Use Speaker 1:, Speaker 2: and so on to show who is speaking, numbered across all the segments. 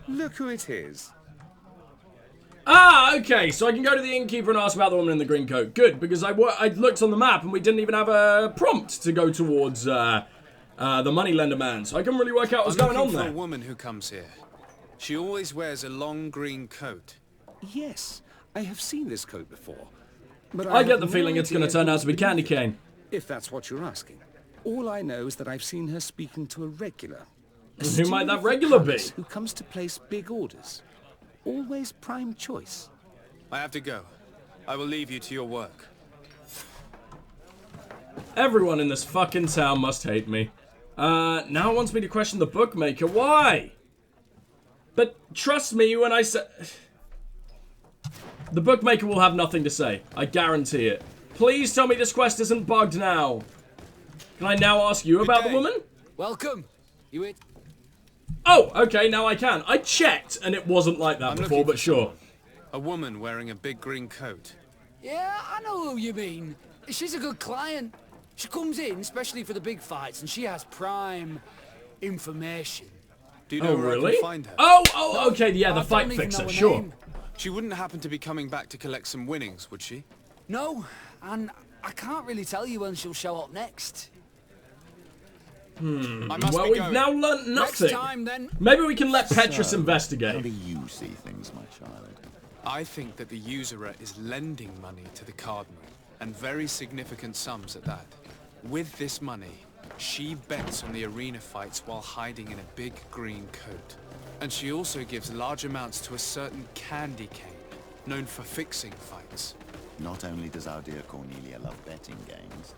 Speaker 1: Look who it is.
Speaker 2: Ah, okay, so I can go to the innkeeper and ask about the woman in the green coat. Good, because I looked on the map and we didn't even have a prompt to go towards the moneylender man, so I couldn't really work out what's going on there.
Speaker 3: I'm looking for a woman who comes here. She always wears a long green coat.
Speaker 1: Yes, I have seen this coat before. But
Speaker 2: I get the feeling it's going to turn out to be Candy Cane.
Speaker 1: If that's what you're asking. All I know is that I've seen her speaking to a regular.
Speaker 2: Who might that regular be?
Speaker 1: Who comes to place big orders. Always prime choice.
Speaker 3: I have to go. I will leave you to your work.
Speaker 2: Everyone in this fucking town must hate me. Now it wants me to question the bookmaker. Why? But trust me when I say... The bookmaker will have nothing to say. I guarantee it. Please tell me this quest isn't bugged now. Can I now ask you about the woman?
Speaker 4: Welcome. You it?
Speaker 2: Oh, okay, now I can. I checked, and it wasn't like that before, but sure.
Speaker 3: A woman wearing a big green coat.
Speaker 4: Yeah, I know who you mean. She's a good client. She comes in, especially for the big fights, and she has prime information.
Speaker 3: Do you know where I can find her?
Speaker 2: Oh, okay, yeah, the fight fixer, sure.
Speaker 4: Name.
Speaker 3: She wouldn't happen to be coming back to collect some winnings, would she?
Speaker 4: No, and I can't really tell you when she'll show up next.
Speaker 2: Well, we've now learnt nothing.
Speaker 4: Next time, then.
Speaker 2: Maybe we can let Petrus investigate.
Speaker 5: How do you see things, my child?
Speaker 3: I think that the usurer is lending money to the cardinal, and very significant sums at that. With this money, she bets on the arena fights while hiding in a big green coat. And she also gives large amounts to a certain candy cane, known for fixing fights.
Speaker 5: Not only does our dear Cornelia love betting games,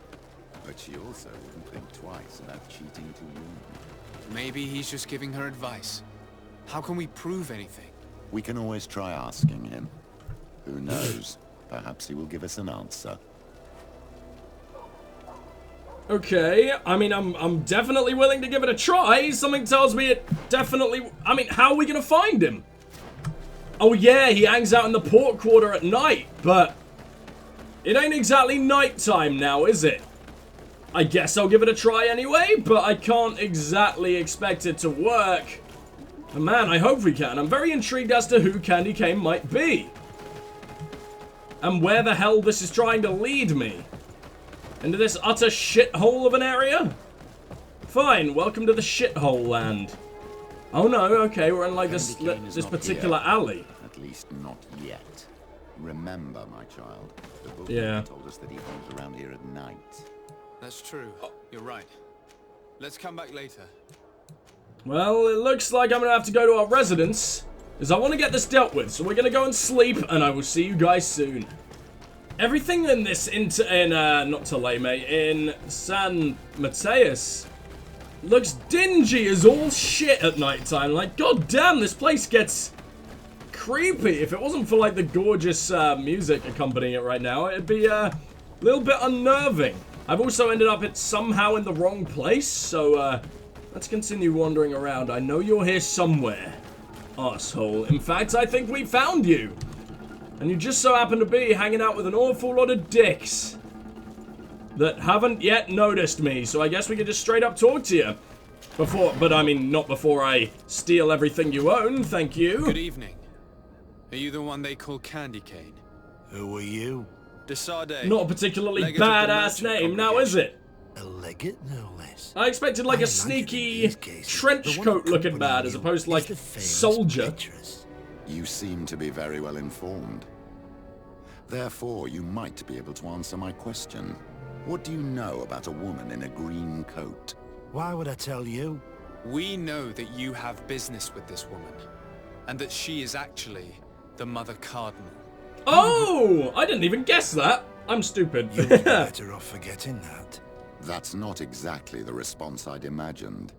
Speaker 5: but she also wouldn't think twice about cheating to you.
Speaker 3: Maybe he's just giving her advice. How can we prove anything?
Speaker 5: We can always try asking him. Who knows? Perhaps he will give us an answer.
Speaker 2: Okay, I mean, I'm definitely willing to give it a try. Something tells me it definitely... I mean, how are we going to find him? Oh yeah, he hangs out in the port quarter at night, but... It ain't exactly nighttime now, is it? I guess I'll give it a try anyway, but I can't exactly expect it to work. And man, I hope we can. I'm very intrigued as to who Candy Cane might be. And where the hell this is trying to lead me. Into this utter shithole of an area? Fine, welcome to the shithole land. Oh no, okay, we're in like this particular alley.
Speaker 5: At least not yet. Remember, my child, the book told us that he comes around here at night.
Speaker 3: That's true. You're right. Let's come back later.
Speaker 2: Well, it looks like I'm going to have to go to our residence, because I want to get this dealt with. So we're going to go and sleep, and I will see you guys soon. Everything in this, in San Mateus, looks dingy as all shit at nighttime. Like, god damn, this place gets creepy. If it wasn't for, like, the gorgeous music accompanying it right now, it'd be a little bit unnerving. I've also ended up somehow in the wrong place, so let's continue wandering around. I know you're here somewhere, arsehole. In fact, I think we found you. And you just so happen to be hanging out with an awful lot of dicks that haven't yet noticed me, so I guess we could just straight up talk to you. But I mean, not before I steal everything you own, thank you.
Speaker 3: Good evening. Are you the one they call Candy Cane?
Speaker 6: Who are you?
Speaker 3: Desade.
Speaker 2: Not a particularly badass name, now is it?
Speaker 6: A legate, no less.
Speaker 2: I expected like a sneaky trench coat looking bad as opposed to like soldier.
Speaker 5: You seem to be very well informed. Therefore, you might be able to answer my question. What do you know about a woman in a green coat?
Speaker 6: Why would I tell you?
Speaker 3: We know that you have business with this woman, and that she is actually the Mother Cardinal.
Speaker 2: Oh! I didn't even guess that. I'm stupid.
Speaker 6: You'd be better off forgetting that.
Speaker 5: That's not exactly the response I'd imagined.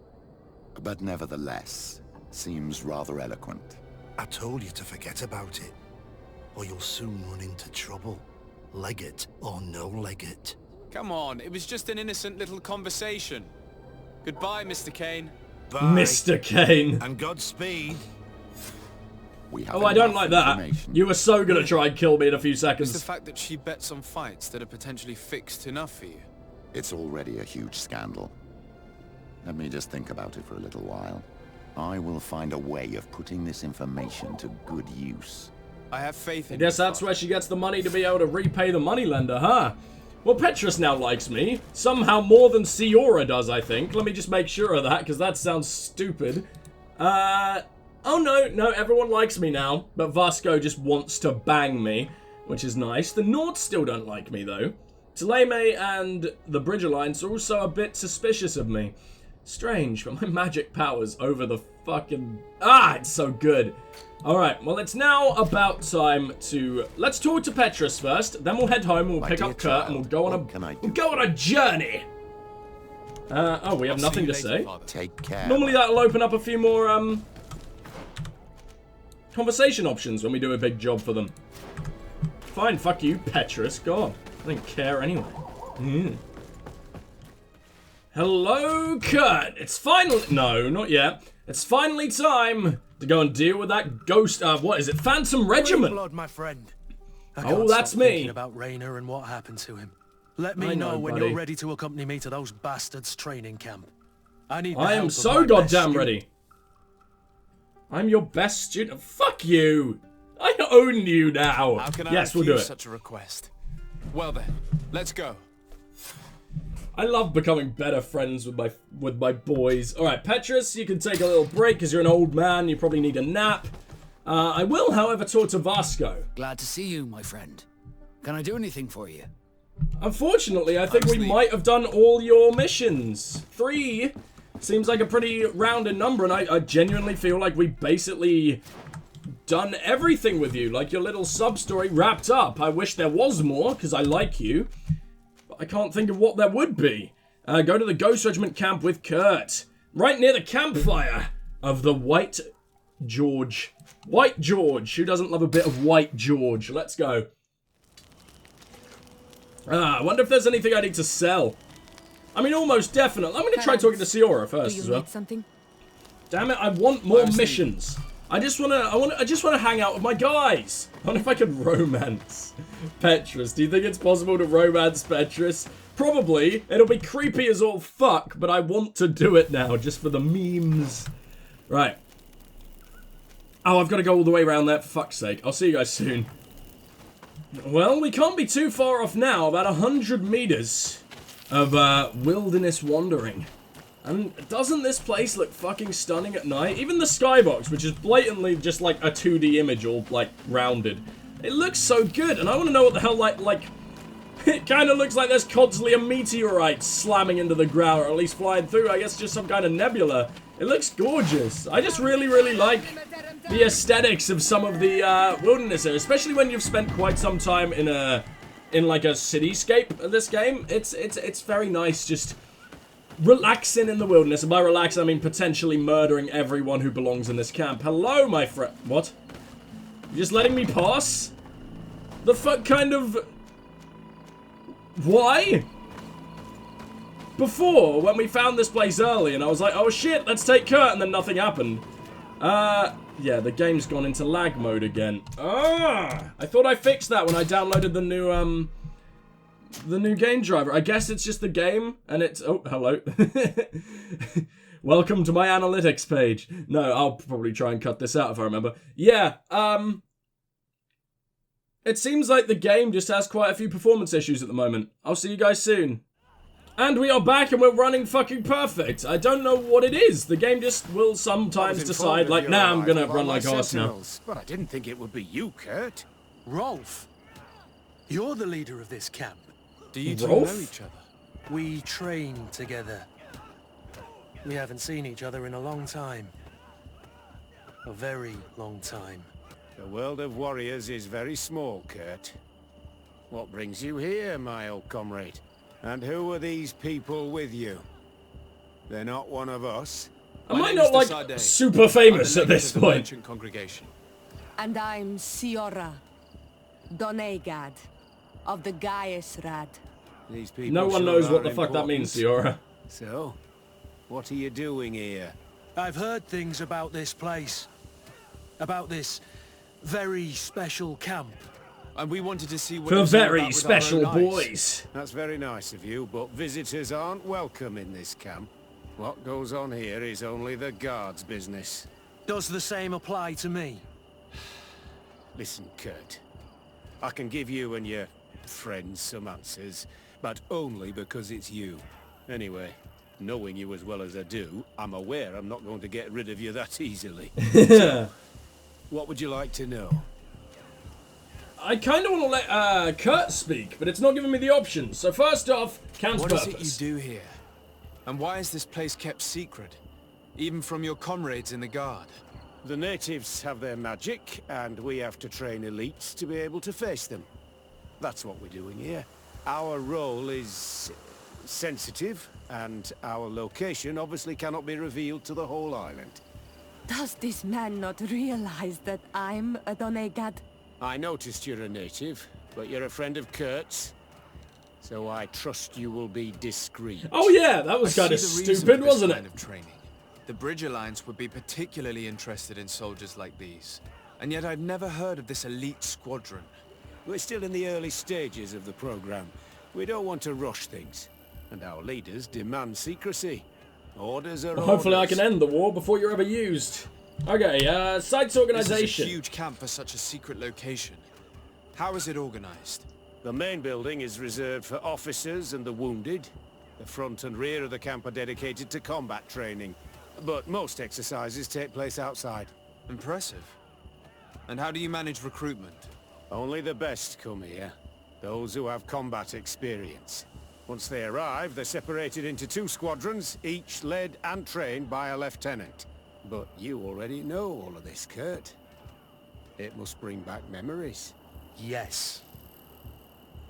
Speaker 5: But nevertheless, seems rather eloquent.
Speaker 6: I told you to forget about it, or you'll soon run into trouble. Legate or no legate.
Speaker 3: Come on, it was just an innocent little conversation. Goodbye, Mr. Cane.
Speaker 6: Bye.
Speaker 2: Mr. Cane.
Speaker 6: And Godspeed.
Speaker 2: Oh, I don't like that. You were so gonna try and kill me in a few seconds.
Speaker 3: It's the fact that she bets on fights that are potentially fixed enough for you.
Speaker 5: It's already a huge scandal. Let me just think about it for a little while. I will find a way of putting this information to good use.
Speaker 3: I have faith in
Speaker 2: I guess
Speaker 3: you,
Speaker 2: that's
Speaker 3: Father.
Speaker 2: where she gets the money to be able to repay the moneylender, huh? Well, Petrus now likes me. Somehow more than Siora does, I think. Let me just make sure of that, because that sounds stupid. Oh no, everyone likes me now. But Vasco just wants to bang me, which is nice. The Nords still don't like me, though. Taleme and the Bridge Alliance are also a bit suspicious of me. Strange, but my magic powers over the fucking... it's so good. Alright, well, it's now about time to... Let's talk to Petrus first, then we'll head home, we'll pick up Kurt, and we'll go on a journey! We have nothing to say.
Speaker 5: Take care.
Speaker 2: Normally that'll open up a few more, conversation options when we do a big job for them. Fine, fuck you, Petrus, go on. I don't care anyway. Hello, Kurt! It's finally... No, not yet. It's finally time to go and deal with that ghost... what is it? Phantom Regiment!
Speaker 6: Blood, my friend.
Speaker 2: Oh, that's me.
Speaker 6: Thinking about Rainer and what happened to him. Let me know when
Speaker 2: buddy.
Speaker 6: you're ready to accompany me to those bastards' training camp. I need the
Speaker 2: I
Speaker 6: help
Speaker 2: am
Speaker 6: of
Speaker 2: so
Speaker 6: my best
Speaker 2: goddamn
Speaker 6: student.
Speaker 2: ready. I'm your best student. Fuck you! I own you now.
Speaker 3: How can I
Speaker 2: yes, we'll do it.
Speaker 3: such a request? Well then, let's go.
Speaker 2: I love becoming better friends with my boys. Alright, Petrus, you can take a little break because you're an old man. You probably need a nap. I will, however, talk to Vasco.
Speaker 4: Glad to see you, my friend. Can I do anything for you?
Speaker 2: Unfortunately, I think we might have done all your missions. 3 seems like a pretty rounded number, and I genuinely feel like we basically done everything with you. Like, your little sub-story wrapped up. I wish there was more, because I like you. But I can't think of what there would be. Go to the Ghost Regiment camp with Kurt. Right near the campfire of the White George. White George. Who doesn't love a bit of White George? Let's go. I wonder if there's anything I need to sell. I mean, almost definitely. I'm going to try talking to Siora first as well.
Speaker 7: Something?
Speaker 2: Damn it, I want more missions. I just want to hang out with my guys. I wonder if I could romance Petrus. Do you think it's possible to romance Petrus? Probably. It'll be creepy as all fuck, but I want to do it now just for the memes. Right. Oh, I've got to go all the way around there, for fuck's sake. I'll see you guys soon. Well, we can't be too far off now. About 100 meters of wilderness wandering. And doesn't this place look fucking stunning at night? Even the skybox, which is blatantly just like a 2D image all like rounded. It looks so good, and I want to know what the hell like it kind of looks like there's constantly a meteorite slamming into the ground, or at least flying through. I guess just some kind of nebula. It looks gorgeous. I just really like the aesthetics of some of the wilderness areas, especially when you've spent quite some time in like a cityscape of this game. It's very nice just relaxing in the wilderness, and by relaxing I mean potentially murdering everyone who belongs in this camp. Hello, my friend. What? You just letting me pass? The fuck kind of... Why? Before, when we found this place early, and I was like, oh shit, let's take Kurt, and then nothing happened. Yeah, the game's gone into lag mode again. I thought I fixed that when I downloaded the new game driver. I guess it's just the game, and it's... Oh, hello. Welcome to my analytics page. No, I'll probably try and cut this out if I remember. Yeah, it seems like the game just has quite a few performance issues at the moment. I'll see you guys soon. And we are back and we're running fucking perfect. I don't know what it is. The game just will sometimes decide, like, nah, I'm gonna run like arse now.
Speaker 8: But I didn't think it would be you, Kurt.
Speaker 6: Rolf, you're the leader of this camp.
Speaker 3: Do you two
Speaker 2: Rolf?
Speaker 3: know each other?
Speaker 6: We train together. We haven't seen each other in a long time. A very long time.
Speaker 8: The world of warriors is very small, Kurt. What brings you here, my old comrade? And who are these people with you? They're not one of us?
Speaker 2: Am
Speaker 3: My
Speaker 2: I
Speaker 3: name
Speaker 2: not,
Speaker 3: is
Speaker 2: like,
Speaker 3: Desadeh.
Speaker 2: super
Speaker 3: I'm
Speaker 2: famous
Speaker 3: the
Speaker 2: at
Speaker 3: legate
Speaker 2: this
Speaker 3: of the
Speaker 2: point?
Speaker 3: merchant congregation.
Speaker 7: And I'm Siora, Donegad, of the Gaesrad.
Speaker 8: These people
Speaker 2: No one
Speaker 8: sure
Speaker 2: knows what
Speaker 8: are
Speaker 2: the fuck that means,
Speaker 8: important.
Speaker 2: Siora.
Speaker 8: So, what are you doing here?
Speaker 6: I've heard things about this place. About this very special camp.
Speaker 3: And we wanted to see what
Speaker 2: For
Speaker 3: it was all
Speaker 2: very
Speaker 3: about with our
Speaker 2: special
Speaker 3: own eyes.
Speaker 2: boys.
Speaker 8: That's very nice of you, but visitors aren't welcome in this camp. What goes on here is only the guard's business.
Speaker 6: Does the same apply to me?
Speaker 8: Listen, Kurt. I can give you and your friends some answers, but only because it's you. Anyway, knowing you as well as I do, I'm aware I'm not going to get rid of you that easily. So, what would you like to know?
Speaker 2: I kind of want to let Kurt speak, but it's not giving me the options. So first off, camp's
Speaker 3: What
Speaker 2: purpose.
Speaker 3: is it you do here? And why is this place kept secret? Even from your comrades in the guard?
Speaker 8: The natives have their magic, and we have to train elites to be able to face them. That's what we're doing here. Our role is sensitive, and our location obviously cannot be revealed to the whole island.
Speaker 7: Does this man not realize that I'm a Donegad?
Speaker 8: I noticed you're a native, but you're a friend of Kurt's, so I trust you will be discreet.
Speaker 2: Oh yeah, that was kind of stupid, wasn't it?
Speaker 3: Of training. The Bridge Alliance would be particularly interested in soldiers like these. And yet I've never heard of this elite squadron.
Speaker 8: We're still in the early stages of the program. We don't want to rush things. And our leaders demand secrecy. Orders are
Speaker 2: Well, hopefully
Speaker 8: orders.
Speaker 2: I can end the war before you're ever used. Okay, site's
Speaker 3: This
Speaker 2: organization.
Speaker 3: is a huge camp for such a secret location. How is it organized?
Speaker 8: The main building is reserved for officers and the wounded. The front and rear of the camp are dedicated to combat training. But most exercises take place outside.
Speaker 3: Impressive. And how do you manage recruitment?
Speaker 8: Only the best come here. Those who have combat experience. Once they arrive, they're separated into 2 squadrons, each led and trained by a lieutenant. But you already know all of this, Kurt. It must bring back memories.
Speaker 6: Yes.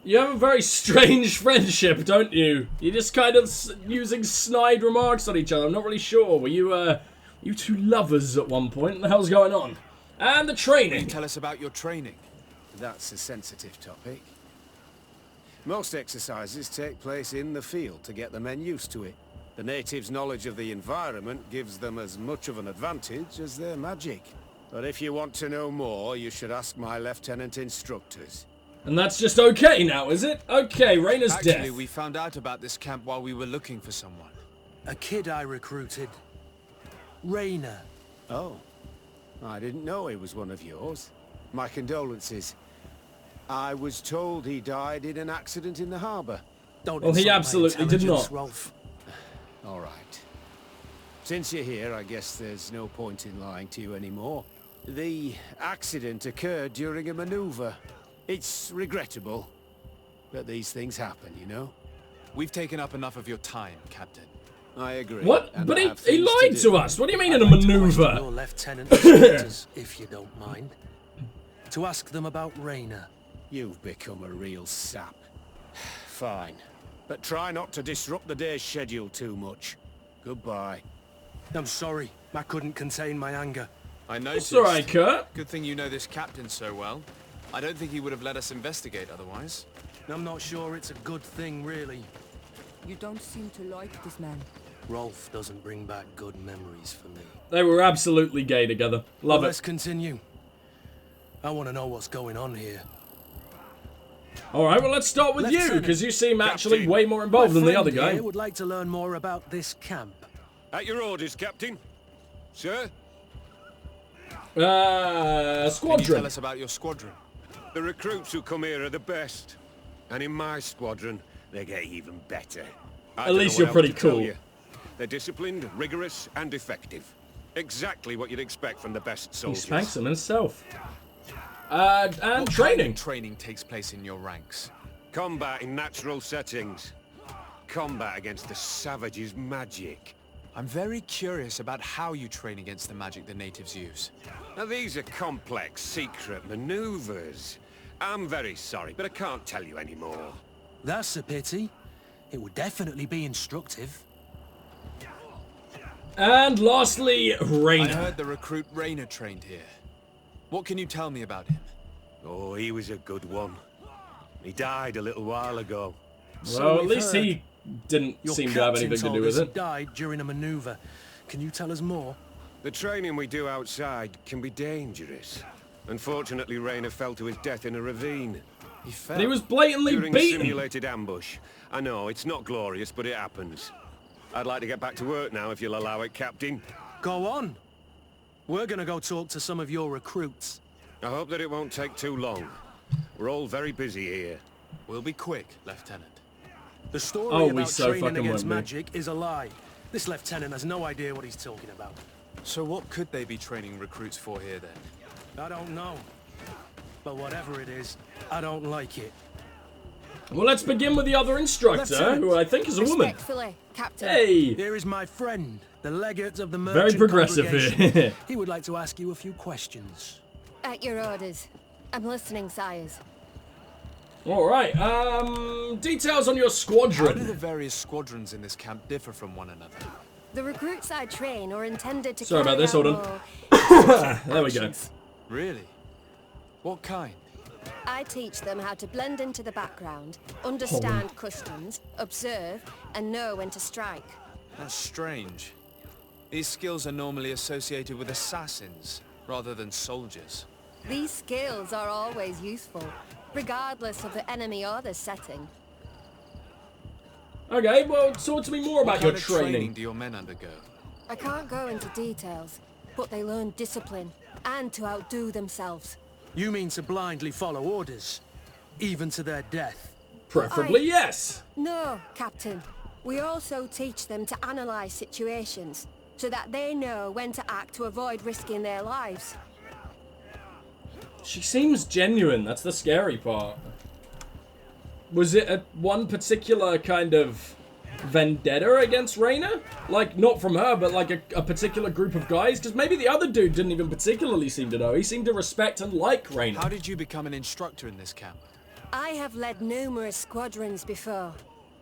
Speaker 2: You have a very strange friendship, don't you? You're just kind of using snide remarks on each other. I'm not really sure. Were you 2 lovers at one point? What the hell's going on? And the
Speaker 3: Can
Speaker 2: training.
Speaker 3: you tell us about your training?
Speaker 8: That's a sensitive topic. Most exercises take place in the field to get the men used to it. The natives' knowledge of the environment gives them as much of an advantage as their magic. But if you want to know more, you should ask my lieutenant instructors.
Speaker 2: And that's just okay now, is it? Okay, Rayna's death.
Speaker 3: Actually, we found out about this camp while we were looking for someone.
Speaker 6: A kid I recruited. Rayna.
Speaker 8: Oh, I didn't know he was one of yours. My condolences. I was told he died in an accident in the harbor.
Speaker 6: Don't
Speaker 2: Well, he
Speaker 6: insult my
Speaker 2: absolutely did
Speaker 6: intelligence,
Speaker 2: not.
Speaker 6: Rolf.
Speaker 8: All right. Since you're here, I guess there's no point in lying to you anymore. The accident occurred during a maneuver. It's regrettable, but these things happen, you know?
Speaker 3: We've taken up enough of your time, Captain.
Speaker 8: I agree.
Speaker 2: What?
Speaker 8: and
Speaker 2: But
Speaker 8: I
Speaker 2: he
Speaker 8: have things
Speaker 2: lied
Speaker 8: do.
Speaker 2: to us. What do you mean in a
Speaker 6: I'd like to question
Speaker 2: maneuver?
Speaker 6: Your lieutenant instructors, if you don't mind. To ask them about Rayna.
Speaker 8: You've become a real sap. Fine. But try not to disrupt the day's schedule too much. Goodbye.
Speaker 6: I'm sorry. I couldn't contain my anger.
Speaker 3: I noticed.
Speaker 2: It's alright, Kurt.
Speaker 3: Good thing you know this captain so well. I don't think he would have let us investigate otherwise.
Speaker 6: I'm not sure it's a good thing, really.
Speaker 7: You don't seem to like this man.
Speaker 6: Rolf doesn't bring back good memories for me.
Speaker 2: They were absolutely gay together. Love
Speaker 6: Let's
Speaker 2: it.
Speaker 6: continue. I want to know what's going on here.
Speaker 2: Alright, well, let's start with you,
Speaker 6: Lieutenant.
Speaker 2: because you seem actually
Speaker 8: Captain.
Speaker 2: way more involved than the
Speaker 6: My
Speaker 2: other
Speaker 6: friend
Speaker 2: guy.
Speaker 6: here would like to learn more about this camp.
Speaker 8: At your orders, Captain. Sir?
Speaker 3: Can you
Speaker 2: Squadron.
Speaker 3: tell us about your squadron?
Speaker 8: The recruits who come here are the best. And in my squadron, they get even better.
Speaker 2: At least you're pretty cool.
Speaker 8: They're disciplined, rigorous, and effective. Exactly what you'd expect from the best
Speaker 2: He
Speaker 8: soldiers.
Speaker 2: spanks him himself. And
Speaker 3: What kind
Speaker 2: training.
Speaker 3: of training takes place in your ranks?
Speaker 8: Combat in natural settings. Combat against the savage's magic.
Speaker 3: I'm very curious about how you train against the magic the natives use.
Speaker 8: Now these are complex, secret maneuvers. I'm very sorry, but I can't tell you anymore.
Speaker 6: That's a pity. It would definitely be instructive.
Speaker 2: And lastly,
Speaker 3: I
Speaker 2: Rayna.
Speaker 3: heard the recruit Rayna trained here. What can you tell me about him?
Speaker 8: Oh, he was a good one. He died a little while ago.
Speaker 2: Well, at
Speaker 6: we've
Speaker 2: least
Speaker 6: heard.
Speaker 2: he didn't
Speaker 6: Your
Speaker 2: seem to have
Speaker 6: captain
Speaker 2: anything to
Speaker 6: told
Speaker 2: do
Speaker 6: us
Speaker 2: with
Speaker 6: he
Speaker 2: it.
Speaker 6: died during a maneuver. Can you tell us more?
Speaker 8: The training we do outside can be dangerous. Unfortunately, Rayna fell to his death in a ravine.
Speaker 3: He fell.
Speaker 2: And he was blatantly
Speaker 8: During a
Speaker 2: beaten.
Speaker 8: simulated ambush. I know, it's not glorious, but it happens. I'd like to get back to work now, if you'll allow it, Captain.
Speaker 6: Go on. We're gonna go talk to some of your recruits.
Speaker 8: I hope that it won't take too long. We're all very busy here.
Speaker 3: We'll be quick, Lieutenant.
Speaker 6: The story
Speaker 2: Oh, we
Speaker 6: about
Speaker 2: so
Speaker 6: training
Speaker 2: fucking
Speaker 6: against
Speaker 2: won't be.
Speaker 6: magic is a lie. This lieutenant has no idea what he's talking about.
Speaker 3: So what could they be training recruits for here, then?
Speaker 6: I don't know. But whatever it is, I don't like it.
Speaker 2: Well, let's begin with the other instructor,
Speaker 6: Lieutenant.
Speaker 2: who I think is a woman.
Speaker 7: Respectfully, Captain.
Speaker 2: Hey!
Speaker 6: Here is my friend, the legate of the
Speaker 2: Very
Speaker 6: merchant
Speaker 2: progressive
Speaker 6: congregation.
Speaker 2: here.
Speaker 6: He would like to ask you a few questions.
Speaker 7: At your orders. I'm listening, sires.
Speaker 2: Alright, details on your
Speaker 3: How do the
Speaker 2: squadron.
Speaker 3: various squadrons in this camp differ from one another?
Speaker 7: The recruits I train are intended to
Speaker 2: Sorry about
Speaker 7: carry
Speaker 2: this, hold
Speaker 7: out
Speaker 2: on.
Speaker 7: more
Speaker 2: There we go.
Speaker 7: actions.
Speaker 3: Really? What kind?
Speaker 7: I teach them how to blend into the background, understand customs, observe, and know when to strike.
Speaker 3: That's strange. These skills are normally associated with assassins, rather than soldiers.
Speaker 7: These skills are always useful, regardless of the enemy or the setting.
Speaker 2: Okay, well, talk to me more about
Speaker 3: What
Speaker 2: your
Speaker 3: kind of training
Speaker 2: training.
Speaker 3: do your men undergo?
Speaker 7: I can't go into details, but they learn discipline and to outdo themselves.
Speaker 6: You mean to blindly follow orders, even to their death?
Speaker 2: Preferably, yes.
Speaker 7: No, Captain. We also teach them to analyze situations, so that they know when to act to avoid risking their lives.
Speaker 2: She seems genuine, that's the scary part. Was it a one particular kind of vendetta against Reyna? Like, not from her, but like a particular group of guys? Because maybe the other dude didn't even particularly seem to know. He seemed to respect and like Reyna.
Speaker 3: How did you become an instructor in this camp?
Speaker 7: I have led numerous squadrons before,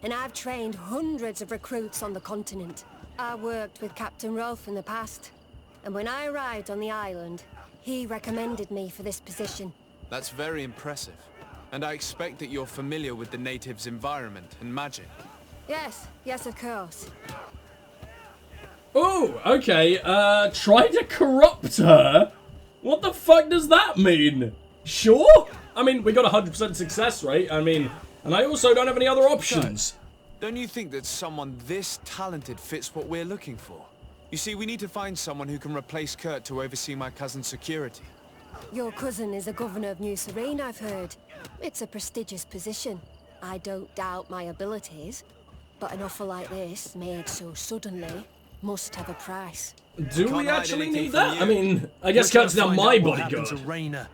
Speaker 7: and I've trained hundreds of recruits on the continent. I worked with Captain Rolf in the past, and when I arrived on the island, he recommended me for this position.
Speaker 3: That's very impressive. And I expect that you're familiar with the natives' environment and magic.
Speaker 7: Yes, of course.
Speaker 2: Oh, okay. Try to corrupt her? What the fuck does that mean? Sure? I mean, we got 100% success rate. I mean, and I also don't have any other options.
Speaker 3: Don't you think that someone this talented fits what we're looking for? You see, we need to find someone who can replace Kurt to oversee my cousin's security.
Speaker 7: Your cousin is a governor of New Serene, I've heard. It's a prestigious position. I don't doubt my abilities, but an offer like this, made so suddenly, must have a price.
Speaker 2: Do
Speaker 3: Can't
Speaker 2: we
Speaker 3: hide
Speaker 2: actually
Speaker 3: anything
Speaker 2: need
Speaker 3: from
Speaker 2: that?
Speaker 3: you.
Speaker 2: I mean, I guess
Speaker 6: We're
Speaker 2: Kurt's
Speaker 6: gonna
Speaker 2: now
Speaker 6: find
Speaker 2: my
Speaker 6: out what happened
Speaker 2: bodyguard.
Speaker 6: to Reyna,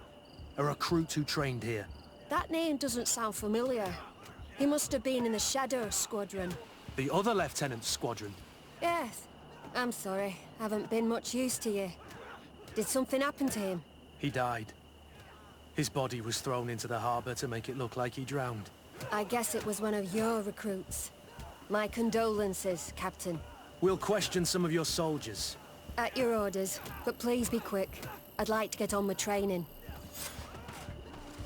Speaker 6: a recruit who trained here.
Speaker 7: That name doesn't sound familiar. He must have been in the Shadow Squadron.
Speaker 6: The other lieutenant's squadron.
Speaker 7: Yes. I'm sorry. Haven't been much use to you. Did something happen to him?
Speaker 6: He died. His body was thrown into the harbor to make it look like he drowned.
Speaker 7: I guess it was one of your recruits. My condolences, Captain.
Speaker 6: We'll question some of your soldiers.
Speaker 7: At your orders, but please be quick. I'd like to get on with training.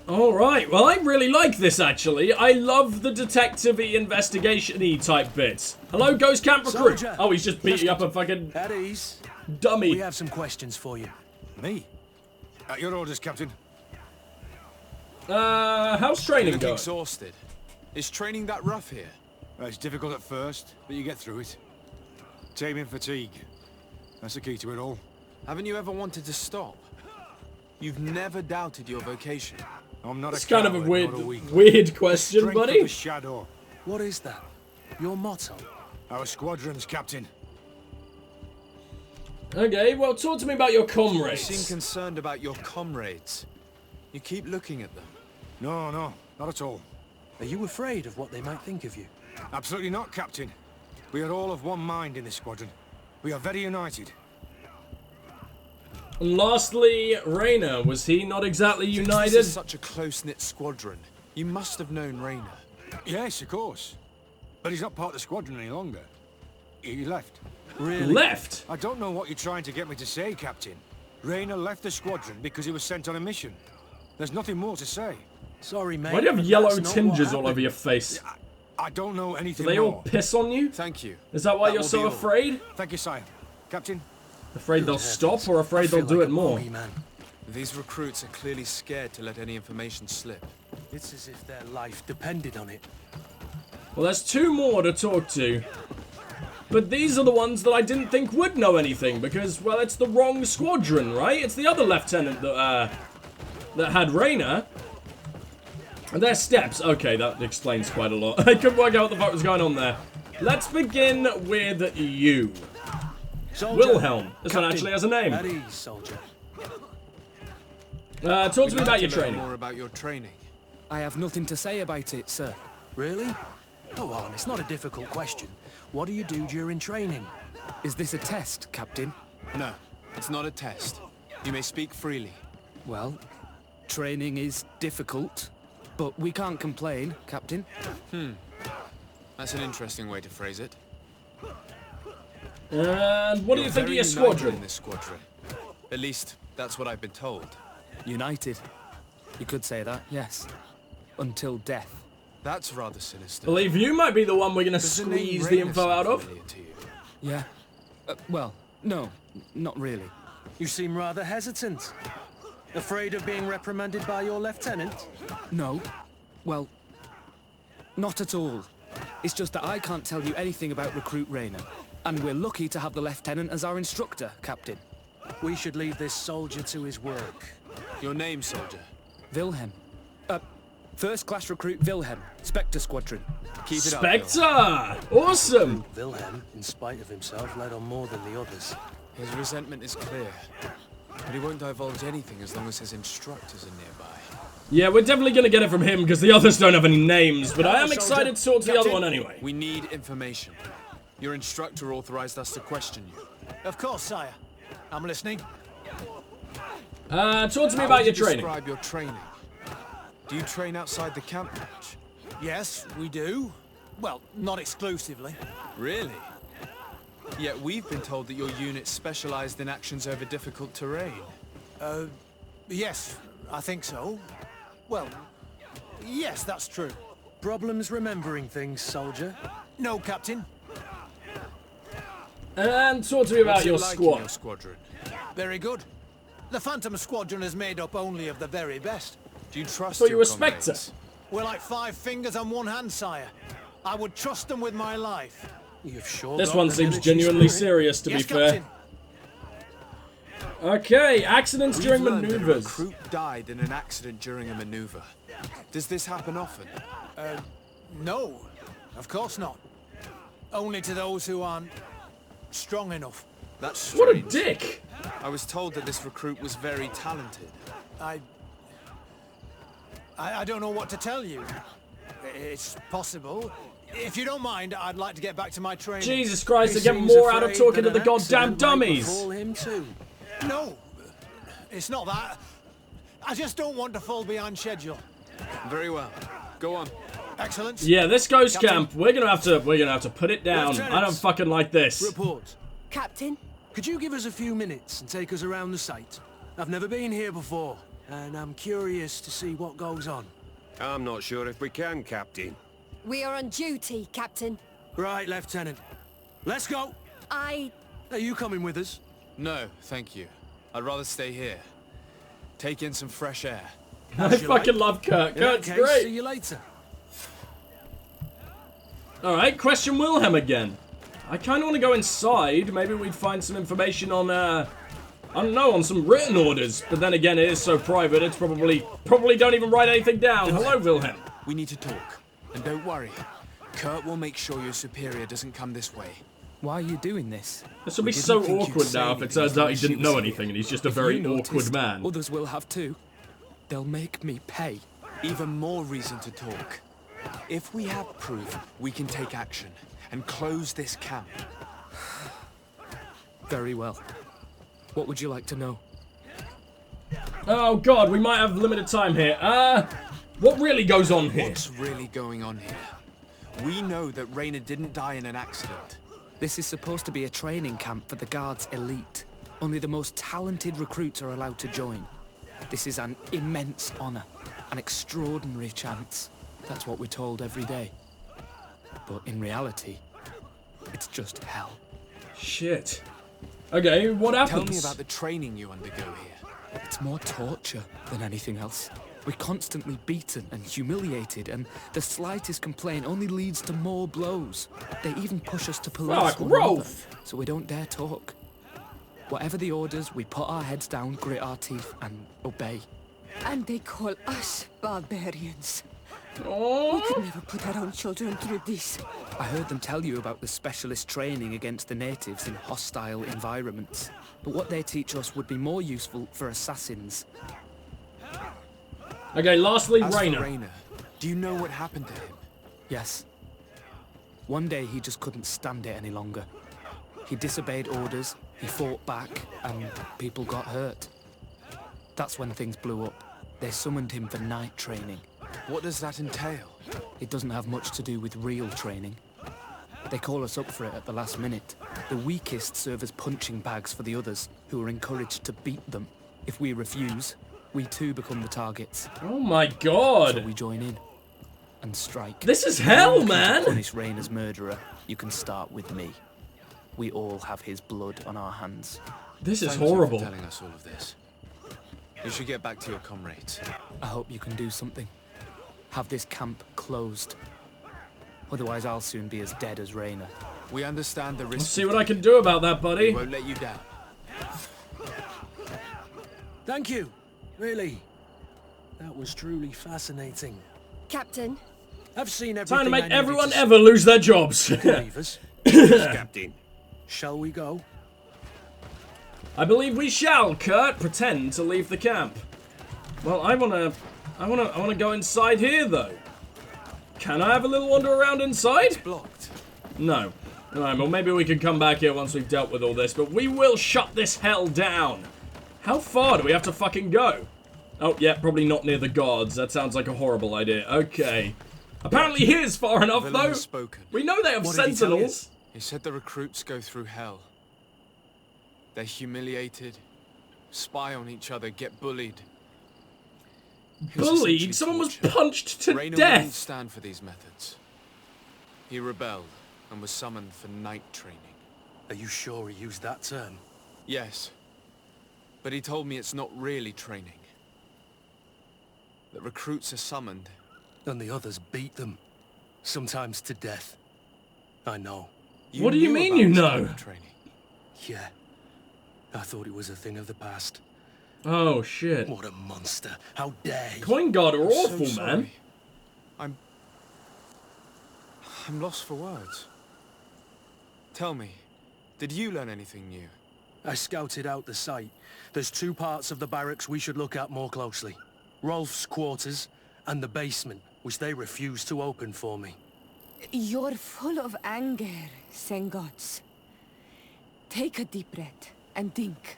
Speaker 2: Alright, well I really like this actually. I love the detective-y, investigation-y type bits. Hello, Ghost Camp Recruit.
Speaker 6: Soldier.
Speaker 2: Oh, he's just beating up a fucking
Speaker 6: At ease. We
Speaker 2: dummy.
Speaker 6: have some questions for you.
Speaker 8: Me? At your orders, Captain.
Speaker 2: How's
Speaker 3: You
Speaker 2: training
Speaker 3: look
Speaker 2: going?
Speaker 3: exhausted. Is training that rough here?
Speaker 9: Well, it's difficult at first, but you get through it. Taming fatigue. That's the key to it all.
Speaker 3: Haven't you ever wanted to stop? You've never doubted your vocation.
Speaker 9: I'm not
Speaker 2: It's
Speaker 9: a
Speaker 2: kind
Speaker 9: coward,
Speaker 2: of a weird,
Speaker 9: not a weakling.
Speaker 2: weird question,
Speaker 9: Strength of
Speaker 2: buddy.
Speaker 9: the shadow.
Speaker 6: What is that? Your motto?
Speaker 9: Our squadrons, Captain.
Speaker 2: Okay, well talk to me about your
Speaker 3: You seem
Speaker 2: comrades.
Speaker 3: concerned about your comrades. You keep looking at them.
Speaker 9: No, not at all.
Speaker 6: Are you afraid of what they might think of you?
Speaker 9: Absolutely not, Captain. We are all of one mind in this squadron. We are very united.
Speaker 2: And lastly, Reyna, was he not exactly
Speaker 3: Since
Speaker 2: united?
Speaker 3: This is such a close-knit squadron. You must have known Reyna.
Speaker 9: Yes, of course. But he's not part of the squadron any longer. He left.
Speaker 6: Really?
Speaker 2: Left?
Speaker 9: I don't know what you're trying to get me to say, Captain. Reyna left the squadron because he was sent on a mission. There's nothing more to say.
Speaker 6: Sorry, mate.
Speaker 2: Why do you have
Speaker 6: but
Speaker 2: yellow
Speaker 6: that's not what
Speaker 2: tinges all
Speaker 6: happened.
Speaker 2: over your face?
Speaker 9: I don't know
Speaker 2: Do
Speaker 9: anything
Speaker 2: they all
Speaker 9: more.
Speaker 2: piss on you?
Speaker 3: Thank you.
Speaker 2: Is that why
Speaker 3: That
Speaker 2: you're
Speaker 3: will
Speaker 2: so
Speaker 3: be all.
Speaker 2: afraid?
Speaker 9: Thank you, sire. Captain?
Speaker 2: Afraid they'll stop or afraid
Speaker 6: I feel
Speaker 2: they'll do
Speaker 6: like
Speaker 2: it
Speaker 6: a
Speaker 2: more?
Speaker 6: boogeyman.
Speaker 3: These recruits are clearly scared to let any information slip.
Speaker 6: It's as if their life depended on it.
Speaker 2: Well, there's two more to talk to. But these are the ones that I didn't think would know anything, because, well, it's the wrong squadron, right? It's the other lieutenant that had Reyna. And their steps. Okay, that explains quite a lot. I couldn't work out what the fuck was going on there. Let's begin with you.
Speaker 6: Soldier.
Speaker 2: Wilhelm. This one actually has a name.
Speaker 6: At ease, soldier.
Speaker 2: Talk to me about your training.
Speaker 3: More about your training.
Speaker 4: I have nothing to say about it, sir.
Speaker 6: Really? Go on, it's not a difficult question. What do you do during training?
Speaker 4: Is this a test, Captain?
Speaker 3: No, it's not a test. You may speak freely.
Speaker 4: Well, training is difficult, but we can't complain, Captain.
Speaker 3: That's an interesting way to phrase it.
Speaker 2: And what do you think of your squadron?
Speaker 3: In this squadron. At least, that's what I've been told.
Speaker 4: United. You could say that, yes. Until death.
Speaker 3: That's rather sinister.
Speaker 2: Believe you might be the one we're gonna squeeze the info out of.
Speaker 4: Yeah. Well, no, not really.
Speaker 6: You seem rather hesitant. Afraid of being reprimanded by your lieutenant?
Speaker 4: No. Well, not at all. It's just that I can't tell you anything about Recruit Reyna. And we're lucky to have the lieutenant as our instructor, Captain.
Speaker 6: We should leave this soldier to his work.
Speaker 3: Your name, soldier?
Speaker 4: Wilhelm. First class recruit Wilhelm, Spectre Squadron.
Speaker 3: Keep it up,
Speaker 2: Spectre! Awesome!
Speaker 6: Wilhelm, in spite of himself, led on more than the others.
Speaker 3: His resentment is clear. But he won't divulge anything as long as his instructors are nearby.
Speaker 2: Yeah, we're definitely gonna get it from him because the others don't have any names, but I am excited to talk to the other one anyway.
Speaker 3: We need information. Your instructor authorized us to question you.
Speaker 10: Of course, sire. I'm listening.
Speaker 2: Talk to me about your training.
Speaker 3: Describe your training. Do you train outside the camp much?
Speaker 10: Yes, we do. Well, not exclusively.
Speaker 3: Really? Yet we've been told that your unit specialized in actions over difficult terrain.
Speaker 10: Yes, I think so. Well, yes, that's true.
Speaker 6: Problems remembering things, soldier?
Speaker 10: No, Captain.
Speaker 2: And talk to me about your squad.
Speaker 3: Your squadron?
Speaker 10: Very good. The Phantom Squadron is made up only of the very best.
Speaker 3: Do you trust
Speaker 2: So you
Speaker 3: your
Speaker 2: respect
Speaker 3: comrades?
Speaker 2: us?
Speaker 10: We're like 5 fingers on one hand, sire. I would trust them with my life.
Speaker 6: You've sure
Speaker 2: This
Speaker 6: got
Speaker 2: one
Speaker 6: the
Speaker 2: seems
Speaker 6: military
Speaker 2: genuinely
Speaker 6: spirit.
Speaker 2: serious, to
Speaker 10: Yes,
Speaker 2: be fair.
Speaker 10: Captain.
Speaker 2: Okay, accidents during
Speaker 3: We've learned that a
Speaker 2: maneuvers.
Speaker 3: recruit died in an accident during a maneuver. Does this happen often?
Speaker 10: No, of course not. Only to those who aren't strong enough.
Speaker 3: That's strange.
Speaker 2: What a dick!
Speaker 3: I was told that this recruit was very talented.
Speaker 10: I don't know what to tell you. It's possible. If you don't mind, I'd like to get back to my training.
Speaker 2: Jesus Christ,
Speaker 6: He
Speaker 2: I get
Speaker 6: seems
Speaker 2: more out of
Speaker 6: afraid
Speaker 2: talking to
Speaker 6: that
Speaker 2: the
Speaker 6: an
Speaker 2: goddamn
Speaker 6: accident might
Speaker 2: dummies.
Speaker 6: befall him too.
Speaker 10: No, it's not that. I just don't want to fall behind schedule.
Speaker 3: Very well. Go on.
Speaker 10: Excellent.
Speaker 2: Yeah, this ghost
Speaker 10: Captain.
Speaker 2: camp, we're gonna have to put it down. I don't
Speaker 6: Lieutenants.
Speaker 2: fucking like this.
Speaker 6: Report.
Speaker 7: Captain?
Speaker 6: Could you give us a few minutes and take us around the site? I've never been here before, and I'm curious to see what goes on.
Speaker 11: I'm not sure if we can, Captain.
Speaker 7: We are on duty, Captain.
Speaker 6: Right, Lieutenant. Let's go! Are you coming with us?
Speaker 3: No, thank you. I'd rather stay here. Take in some fresh air.
Speaker 2: I
Speaker 6: As you
Speaker 2: fucking
Speaker 6: like.
Speaker 2: love Kurt.
Speaker 6: In that
Speaker 2: Kurt's
Speaker 6: case,
Speaker 2: great.
Speaker 6: see you later.
Speaker 2: Alright, question Wilhelm again. I kind of want to go inside. Maybe we'd find some information on, I don't know, on some written orders. But then again, it is so private, it's probably don't even write anything down. Hello, Wilhelm.
Speaker 3: We need to talk. And don't worry. Kurt will make sure your superior doesn't come this way.
Speaker 4: Why are you doing this?
Speaker 2: This will be
Speaker 3: didn't
Speaker 2: so
Speaker 3: think you'd
Speaker 2: awkward
Speaker 3: say
Speaker 2: now if it
Speaker 3: anything
Speaker 2: turns out he
Speaker 3: as long
Speaker 2: didn't
Speaker 3: as
Speaker 2: know
Speaker 3: she was
Speaker 2: anything and he's just a
Speaker 4: If
Speaker 2: very
Speaker 4: you
Speaker 2: awkward
Speaker 4: noticed,
Speaker 2: man.
Speaker 4: Others will have too. They'll make me pay.
Speaker 3: Even more reason to talk. If we have proof, we can take action and close this camp.
Speaker 4: Very well. What would you like to know?
Speaker 2: Oh god, we might have limited time here. What really goes on here?
Speaker 3: What's really going on here? We know that Reyna didn't die in an accident.
Speaker 4: This is supposed to be a training camp for the Guard's elite. Only the most talented recruits are allowed to join. This is an immense honor, an extraordinary chance. That's what we're told every day. But in reality, it's just hell.
Speaker 2: Shit. Okay, what happens?
Speaker 3: Tell me about the training you undergo here.
Speaker 4: It's more torture than anything else. We're constantly beaten and humiliated, and the slightest complaint only leads to more blows. They even push us to police
Speaker 2: Fuck,
Speaker 4: one another,
Speaker 2: Rolf!
Speaker 4: so we don't dare talk. Whatever the orders, we put our heads down, grit our teeth, and obey.
Speaker 12: And they call us barbarians.
Speaker 2: Oh.
Speaker 12: We could never put our own children through this.
Speaker 4: I heard them tell you about the specialist training against the natives in hostile environments. But what they teach us would be more useful for assassins.
Speaker 2: Okay, lastly,
Speaker 3: As for
Speaker 2: Raynor.
Speaker 3: Raynor, do you know what happened to him?
Speaker 4: Yes. One day he just couldn't stand it any longer. He disobeyed orders, he fought back, and people got hurt. That's when things blew up. They summoned him for night training.
Speaker 3: What does that entail?
Speaker 4: It doesn't have much to do with real training. They call us up for it at the last minute. The weakest serve as punching bags for the others, who are encouraged to beat them. If we refuse, we too become the targets.
Speaker 2: Oh my god!
Speaker 4: So we join in and strike.
Speaker 2: This is hell,
Speaker 4: To
Speaker 2: man!
Speaker 4: punish Raynor's murderer, you can start with me. We all have his blood on our hands.
Speaker 2: This is
Speaker 3: Thank you
Speaker 2: horrible.
Speaker 3: for telling us all of this. You should get back to your comrades.
Speaker 4: I hope you can do something. Have this camp closed. Otherwise, I'll soon be as dead as Raynor.
Speaker 3: We understand the
Speaker 2: Let's
Speaker 3: risk.
Speaker 2: see what I can do about that, buddy.
Speaker 3: We won't let you down.
Speaker 6: Thank you. Really. That was truly fascinating.
Speaker 7: Captain,
Speaker 6: I've seen everything.
Speaker 2: Time to
Speaker 6: I
Speaker 2: make
Speaker 6: needed
Speaker 2: everyone
Speaker 6: to
Speaker 2: ever lose their jobs.
Speaker 6: see. Leave us.
Speaker 11: Yes, Captain.
Speaker 6: Shall we go?
Speaker 2: I believe we shall, Kurt. Pretend to leave the camp. Well, I wanna go inside here, though. Can I have a little wander around inside?
Speaker 3: Blocked.
Speaker 2: No. Alright, well, maybe we can come back here once we've dealt with all this, but we will shut this hell down. How far do we have to fucking go? Oh, yeah, probably not near the gods. That sounds like a horrible idea. Okay. Apparently here's far enough,
Speaker 3: Villain
Speaker 2: though.
Speaker 3: has spoken.
Speaker 2: We know they have
Speaker 6: What did he tell you?
Speaker 2: sentinels.
Speaker 3: He said the recruits go through hell. They're humiliated, spy on each other, get bullied. It was essentially
Speaker 2: Bullied? Someone was
Speaker 3: torture.
Speaker 2: punched to
Speaker 3: Raynor wouldn't
Speaker 2: death.
Speaker 3: stand for these methods. He rebelled and was summoned for night training.
Speaker 6: Are you sure he used that term?
Speaker 3: Yes, but he told me it's not really training. That recruits are summoned.
Speaker 6: And the others beat them. Sometimes to death. I know.
Speaker 2: What do you
Speaker 3: knew
Speaker 2: mean
Speaker 3: about
Speaker 2: you
Speaker 3: this
Speaker 2: know?
Speaker 3: kind of training.
Speaker 6: Yeah. I thought it was a thing of the past.
Speaker 2: Oh, shit.
Speaker 6: What a monster. How dare he?
Speaker 2: Coin Guard are
Speaker 3: I'm so
Speaker 2: awful, man.
Speaker 3: sorry. I'm lost for words. Tell me, did you learn anything new?
Speaker 6: I scouted out the site. There's two parts of the barracks we should look at more closely. Rolf's quarters and the basement, which they refused to open for me.
Speaker 12: You're full of anger, Sengots. Take a deep breath and think.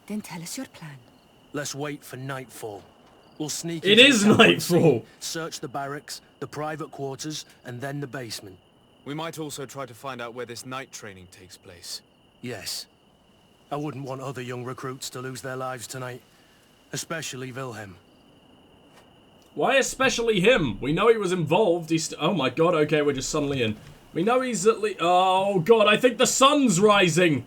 Speaker 12: Then tell us your plan.
Speaker 6: Let's wait for nightfall. We'll sneak
Speaker 2: It
Speaker 6: into
Speaker 2: is
Speaker 6: the camp
Speaker 2: nightfall.
Speaker 6: unseen, search the barracks, the private quarters, and then the basement.
Speaker 3: We might also try to find out where this night training takes place.
Speaker 6: Yes. I wouldn't want other young recruits to lose their lives tonight. Especially Wilhelm.
Speaker 2: Why especially him? We know he was involved. Oh my god, okay, we're just suddenly in. We know he's at least... Oh god, I think the sun's rising.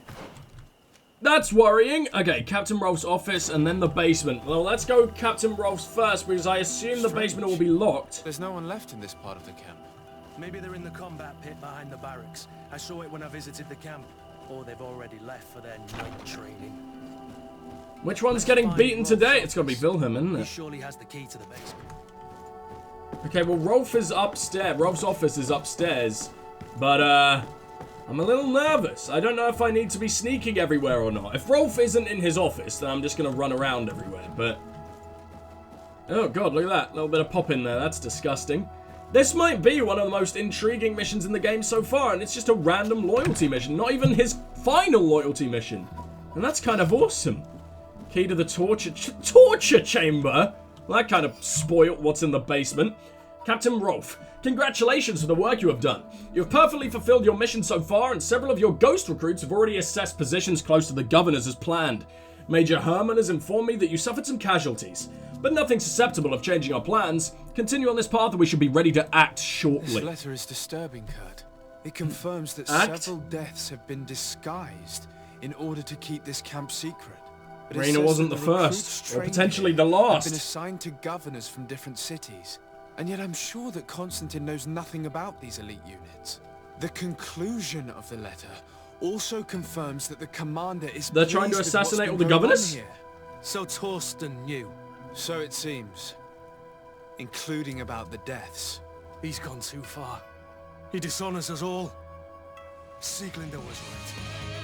Speaker 2: That's worrying. Okay, Captain Rolf's office and then the basement. Well, let's go Captain Rolf's first because I assume the basement will be locked.
Speaker 3: There's no one left in this part of the camp.
Speaker 6: Maybe they're in the combat pit behind the barracks. I saw it when I visited the camp. Or they've already left for their night training.
Speaker 2: Which one's getting beaten today? It's gotta be Wilhelm, isn't
Speaker 6: He
Speaker 2: it?
Speaker 6: surely has the key to the basement.
Speaker 2: Okay, well, Rolf is upstairs. Rolf's office is upstairs. But, I'm a little nervous. I don't know if I need to be sneaking everywhere or not. If Rolf isn't in his office, then I'm just gonna run around everywhere, but... Oh god, look at that. A little bit of pop in there. That's disgusting. This might be one of the most intriguing missions in the game so far, and it's just a random loyalty mission. Not even his final loyalty mission. And that's kind of awesome. Key to the torture chamber? Well, that kind of spoiled what's in the basement. Captain Rolf, congratulations for the work you have done. You have perfectly fulfilled your mission so far, and several of your ghost recruits have already assessed positions close to the governors as planned. Major Herman has informed me that you suffered some casualties, but nothing susceptible of changing our plans. Continue on this path and we should be ready to act shortly.
Speaker 3: This letter is disturbing, Kurt. It confirms that
Speaker 2: Act?
Speaker 3: several deaths have been disguised in order to keep this camp secret. But it
Speaker 2: Raina
Speaker 3: says
Speaker 2: wasn't
Speaker 3: that
Speaker 2: the
Speaker 3: recruits
Speaker 2: first, or
Speaker 3: trained
Speaker 2: potentially
Speaker 3: here
Speaker 2: the
Speaker 3: have
Speaker 2: last.
Speaker 3: been assigned to governors from different cities. And yet I'm sure that Constantine knows nothing about these elite units. The conclusion of the letter also confirms that the commander is
Speaker 2: They're trying to
Speaker 3: pleased with
Speaker 2: assassinate all
Speaker 3: what's
Speaker 2: the
Speaker 3: been going on
Speaker 2: governors?
Speaker 3: here.
Speaker 6: So Torsten knew.
Speaker 3: So it seems. Including about the deaths.
Speaker 6: He's gone too far. He dishonors us all. Sieglinde was right.